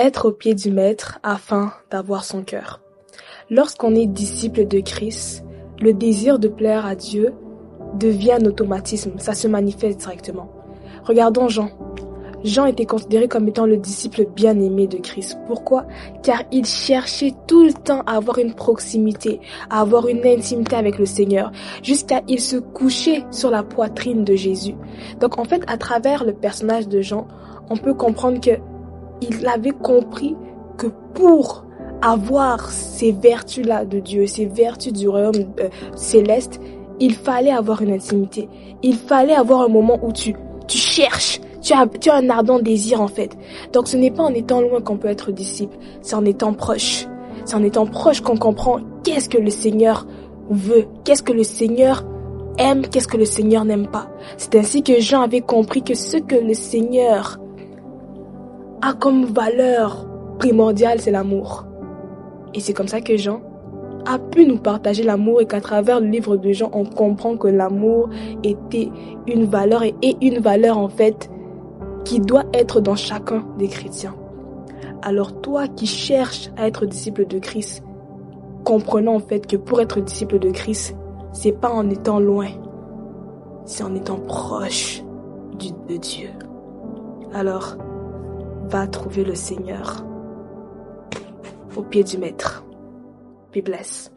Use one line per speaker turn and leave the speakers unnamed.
Être au pied du maître afin d'avoir son cœur. Lorsqu'on est disciple de Christ, le désir de plaire à Dieu devient un automatisme, ça se manifeste directement. Regardons Jean. Jean était considéré comme étant le disciple bien-aimé de Christ. Pourquoi? Car il cherchait tout le temps à avoir une proximité, à avoir une intimité avec le Seigneur, jusqu'à il se couchait sur la poitrine de Jésus. Donc en fait, à travers le personnage de Jean, on peut comprendre que il avait compris que pour avoir ces vertus-là de Dieu, ces vertus du royaume céleste, il fallait avoir une intimité. Il fallait avoir un moment où tu cherches, tu as un ardent désir en fait. Donc ce n'est pas en étant loin qu'on peut être disciple, c'est en étant proche. C'est en étant proche qu'on comprend qu'est-ce que le Seigneur veut, qu'est-ce que le Seigneur aime, qu'est-ce que le Seigneur n'aime pas. C'est ainsi que Jean avait compris que ce que le Seigneur a comme valeur primordiale, c'est l'amour. Et c'est comme ça que Jean a pu nous partager l'amour et qu'à travers le livre de Jean, on comprend que l'amour était une valeur et est une valeur en fait qui doit être dans chacun des chrétiens. Alors toi qui cherches à être disciple de Christ, comprenons en fait que pour être disciple de Christ, c'est pas en étant loin, c'est en étant proche de Dieu. Alors, va trouver le Seigneur au pied du maître. Be blessed.